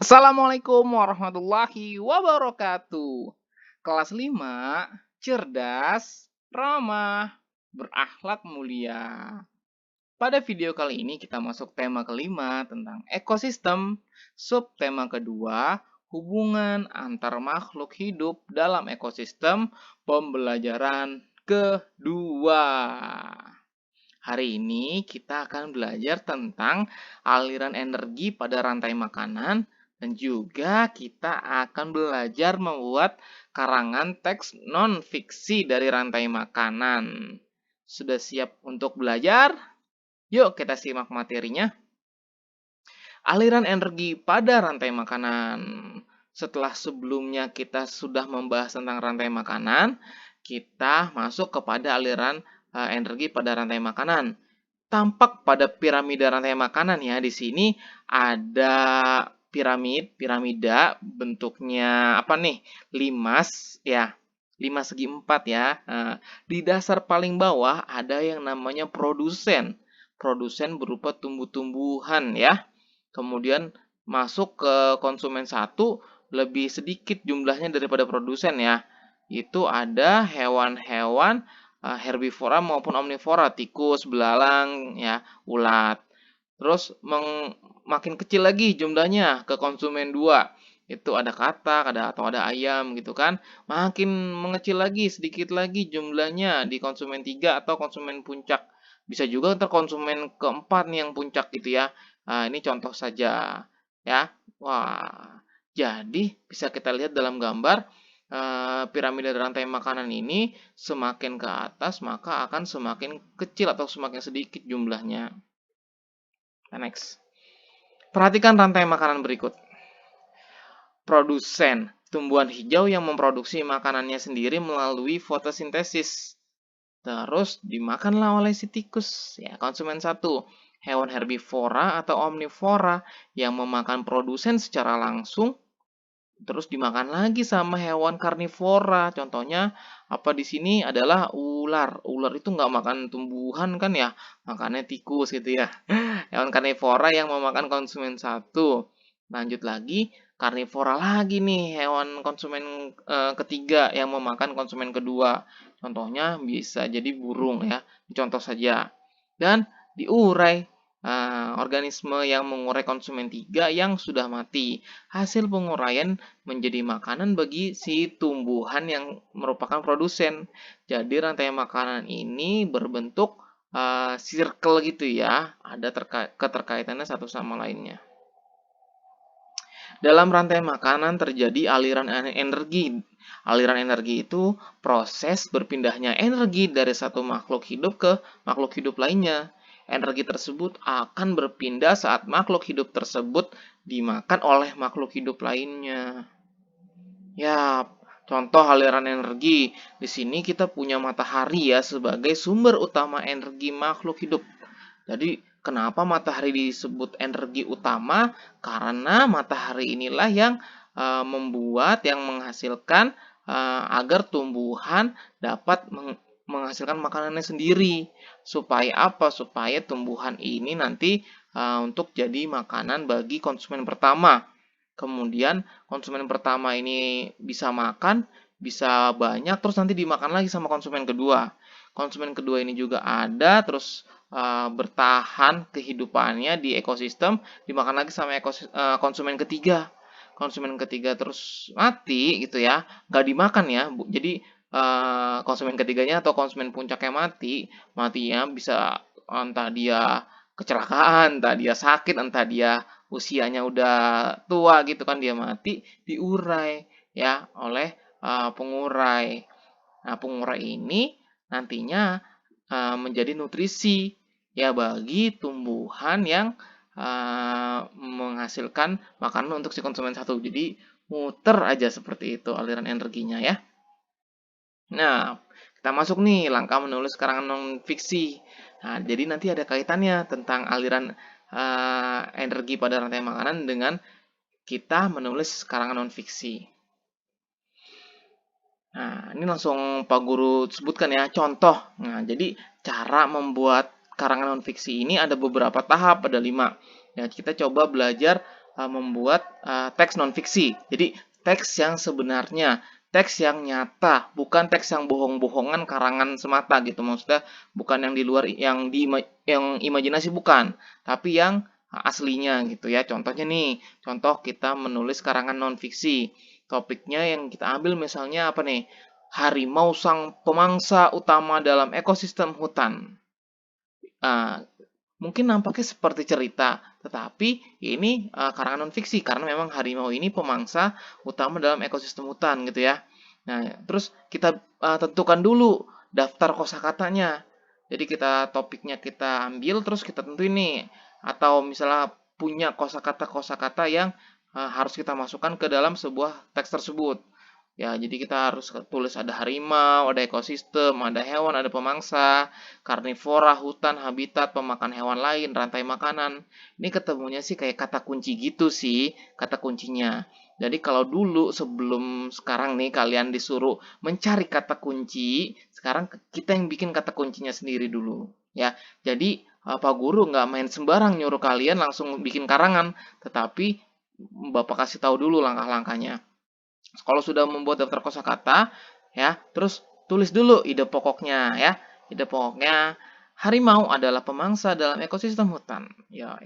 Assalamualaikum warahmatullahi wabarakatuh. Kelas 5, cerdas, ramah, berakhlak mulia. Pada video kali ini kita masuk tema kelima tentang ekosistem, subtema kedua, hubungan antar makhluk hidup dalam ekosistem, pembelajaran kedua. Hari ini kita akan belajar tentang aliran energi pada rantai makanan dan juga kita akan belajar membuat karangan teks non-fiksi dari rantai makanan. Sudah siap untuk belajar? Yuk kita simak materinya. Aliran energi pada rantai makanan. Setelah sebelumnya kita sudah membahas tentang rantai makanan, kita masuk kepada aliran energi pada rantai makanan. Tampak pada piramida rantai makanan ya. Di sini ada piramida bentuknya apa nih? Limas ya. 5 segi 4 ya. Di dasar paling bawah ada yang namanya produsen. Produsen berupa tumbuh-tumbuhan ya. Kemudian masuk ke konsumen satu lebih sedikit jumlahnya daripada produsen ya. Itu ada hewan-hewan herbivora maupun omnivora, tikus, belalang, ya, ulat. Terus makin kecil lagi jumlahnya ke konsumen 2. Itu ada katak, atau ada ayam gitu kan. Makin mengecil lagi, sedikit lagi jumlahnya di konsumen 3 atau konsumen puncak. Bisa juga ntar konsumen keempat nih yang puncak gitu ya. Nah, ini contoh saja ya. Wah, jadi bisa kita lihat dalam gambar piramida rantai makanan ini semakin ke atas maka akan semakin kecil atau semakin sedikit jumlahnya. Next. Perhatikan rantai makanan berikut. Produsen, tumbuhan hijau yang memproduksi makanannya sendiri melalui fotosintesis. Terus dimakanlah oleh si tikus, ya konsumen satu. Hewan herbivora atau omnivora yang memakan produsen secara langsung, terus dimakan lagi sama hewan karnivora. Contohnya apa di sini adalah ular. Ular itu nggak makan tumbuhan kan ya, makannya tikus gitu ya. Hewan karnivora yang memakan konsumen satu. Lanjut lagi, karnivora lagi nih, hewan konsumen ketiga yang memakan konsumen kedua. Contohnya bisa jadi burung ya, contoh saja. Dan diurai, organisme yang mengurai konsumen 3 yang sudah mati. Hasil penguraian menjadi makanan bagi si tumbuhan yang merupakan produsen. Jadi rantai makanan ini berbentuk circle gitu ya, ada keterkaitannya satu sama lainnya. Dalam rantai makanan terjadi aliran energi. Aliran energi itu proses berpindahnya energi dari satu makhluk hidup ke makhluk hidup lainnya. Energi tersebut akan berpindah saat makhluk hidup tersebut dimakan oleh makhluk hidup lainnya. Ya, contoh aliran energi. Di sini kita punya matahari ya sebagai sumber utama energi makhluk hidup. Jadi, kenapa matahari disebut energi utama? Karena matahari inilah yang membuat, yang menghasilkan agar tumbuhan dapat menghasilkan makanannya sendiri. Supaya apa? Supaya tumbuhan ini nanti untuk jadi makanan bagi konsumen pertama. Kemudian konsumen pertama ini bisa makan, bisa banyak, terus nanti dimakan lagi sama konsumen kedua. Konsumen kedua ini juga ada, terus bertahan kehidupannya di ekosistem, dimakan lagi sama konsumen ketiga. Konsumen ketiga terus mati gitu ya, nggak dimakan ya. Jadi konsumen ketiganya atau konsumen puncaknya matinya bisa entah dia kecelakaan, entah dia sakit, entah dia usianya udah tua gitu kan, dia mati, diurai ya oleh pengurai. Nah, pengurai ini nantinya menjadi nutrisi ya bagi tumbuhan yang menghasilkan makanan untuk si konsumen satu. Jadi muter aja seperti itu aliran energinya ya. Nah, kita masuk nih langkah menulis karangan non-fiksi. Nah, jadi nanti ada kaitannya tentang aliran energi pada rantai makanan dengan kita menulis karangan non-fiksi. Nah, ini langsung Pak Guru sebutkan ya, contoh. Nah, jadi cara membuat karangan non-fiksi ini ada beberapa tahap, ada 5. Ya, kita coba belajar membuat teks non-fiksi. Jadi teks yang sebenarnya, teks yang nyata, bukan teks yang bohong-bohongan karangan semata gitu. Maksudnya bukan yang di luar yang imajinasi bukan, tapi yang aslinya gitu ya. Contohnya nih, contoh kita menulis karangan non-fiksi. Topiknya yang kita ambil misalnya apa nih? Harimau sang pemangsa utama dalam ekosistem hutan. Ah, mungkin nampaknya seperti cerita, tetapi ini karangan non-fiksi karena memang harimau ini pemangsa utama dalam ekosistem hutan gitu ya. Nah, terus kita tentukan dulu daftar kosakatanya. Jadi topiknya kita ambil terus kita tentuin nih atau misalnya punya kosakata-kosakata yang harus kita masukkan ke dalam sebuah teks tersebut. Ya, jadi kita harus tulis ada harimau, ada ekosistem, ada hewan, ada pemangsa, karnivora, hutan, habitat, pemakan hewan lain, rantai makanan. Ini ketemunya sih kayak kata kunci gitu sih, kata kuncinya. Jadi kalau dulu sebelum sekarang nih kalian disuruh mencari kata kunci, sekarang kita yang bikin kata kuncinya sendiri dulu. Ya, jadi Pak Guru nggak main sembarang nyuruh kalian langsung bikin karangan, tetapi Bapak kasih tahu dulu langkah-langkahnya. Kalau sudah membuat daftar kosakata, ya, terus tulis dulu ide pokoknya ya. Ide pokoknya harimau adalah pemangsa dalam ekosistem hutan. Ya.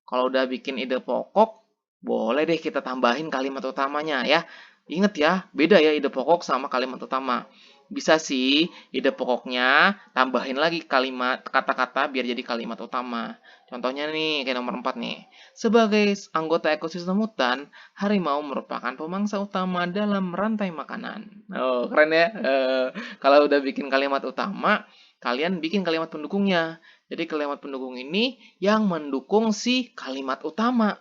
Kalau udah bikin ide pokok, boleh deh kita tambahin kalimat utamanya ya. Ingat ya, beda ya ide pokok sama kalimat utama. Bisa sih ide pokoknya tambahin lagi kalimat kata-kata biar jadi kalimat utama. Contohnya nih kayak nomor 4 nih. Sebagai anggota ekosistem hutan, harimau merupakan pemangsa utama dalam rantai makanan. Oh, keren ya. Kalau udah bikin kalimat utama, kalian bikin kalimat pendukungnya. Jadi kalimat pendukung ini yang mendukung si kalimat utama.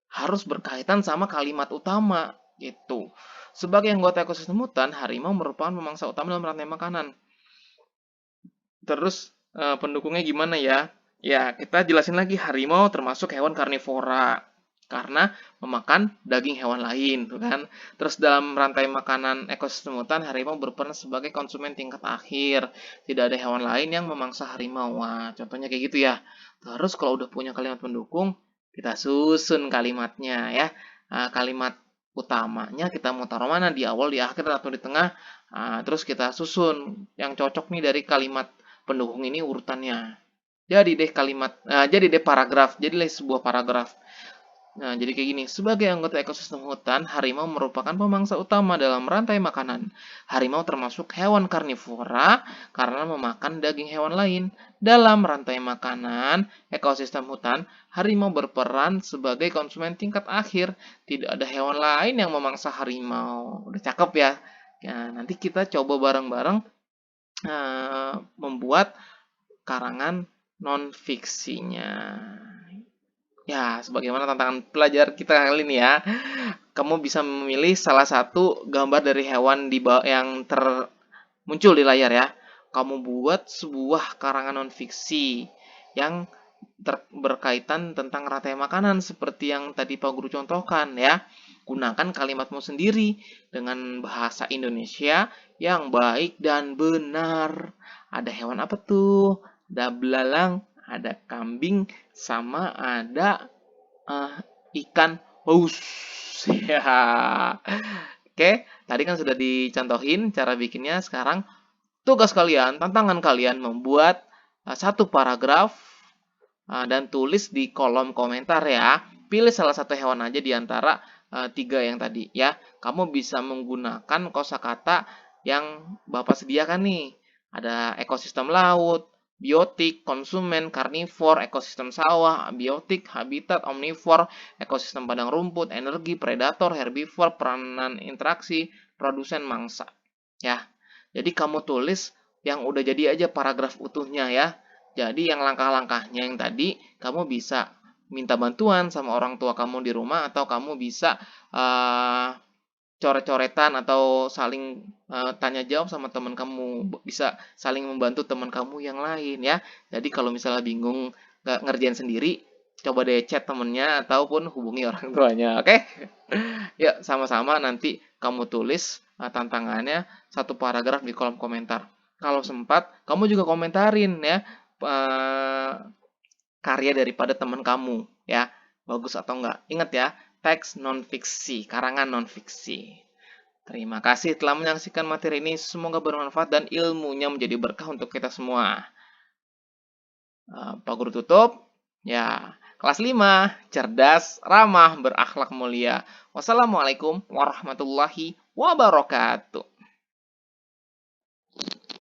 Harus berkaitan sama kalimat utama gitu. Sebagai anggota ekosistem hutan, harimau merupakan pemangsa utama dalam rantai makanan. Terus pendukungnya gimana ya? Ya, kita jelasin lagi harimau termasuk hewan karnivora karena memakan daging hewan lain, tuh kan. Terus dalam rantai makanan ekosistem hutan, harimau berperan sebagai konsumen tingkat akhir. Tidak ada hewan lain yang memangsa harimau. Wah, contohnya kayak gitu ya. Terus kalau udah punya kalimat pendukung, kita susun kalimatnya ya. Kalimat utamanya kita mau taruh mana, di awal, di akhir, atau di tengah. Terus kita susun yang cocok nih dari kalimat pendukung ini urutannya. Jadi deh paragraf, jadilah sebuah paragraf. Nah, jadi kayak gini, sebagai anggota ekosistem hutan, harimau merupakan pemangsa utama dalam rantai makanan. Harimau termasuk hewan karnivora karena memakan daging hewan lain. Dalam rantai makanan, ekosistem hutan, harimau berperan sebagai konsumen tingkat akhir. Tidak ada hewan lain yang memangsa harimau. Udah cakep ya? Ya, nanti kita coba bareng-bareng membuat karangan non-fiksinya. Ya, sebagaimana tantangan pelajar kita kali ini ya. Kamu bisa memilih salah satu gambar dari hewan yang muncul di layar ya. Kamu buat sebuah karangan non-fiksi yang berkaitan tentang rantai makanan seperti yang tadi Pak Guru contohkan ya. Gunakan kalimatmu sendiri dengan bahasa Indonesia yang baik dan benar. Ada hewan apa tuh? Ada belalang, ada kambing, sama ada ikan paus. Ya. Oke, tadi kan sudah dicontohin cara bikinnya. Sekarang tugas kalian, tantangan kalian membuat satu paragraf dan tulis di kolom komentar ya. Pilih salah satu hewan aja di antara tiga yang tadi ya. Kamu bisa menggunakan kosakata yang Bapak sediakan nih. Ada ekosistem laut, biotik, konsumen, karnivor, ekosistem sawah, biotik, habitat, omnivor, ekosistem padang rumput, energi, predator, herbivor, peranan interaksi, produsen, mangsa. Ya. Jadi kamu tulis yang udah jadi aja paragraf utuhnya ya. Jadi yang langkah-langkahnya yang tadi kamu bisa minta bantuan sama orang tua kamu di rumah atau kamu bisa coret-coretan atau saling tanya jawab sama teman kamu, bisa saling membantu teman kamu yang lain ya. Jadi kalau misalnya bingung nggak ngerjain sendiri, coba deh chat temennya ataupun hubungi orang tuanya, oke? Ya, sama-sama nanti kamu tulis tantangannya satu paragraf di kolom komentar. Kalau sempat, kamu juga komentarin ya karya daripada teman kamu ya. bagus atau enggak. Ingat ya, teks non-fiksi, karangan non-fiksi. Terima kasih telah menyaksikan materi ini. Semoga bermanfaat dan ilmunya menjadi berkah untuk kita semua. Pak Guru tutup. Ya, kelas 5, cerdas, ramah, berakhlak mulia. Wassalamualaikum warahmatullahi wabarakatuh.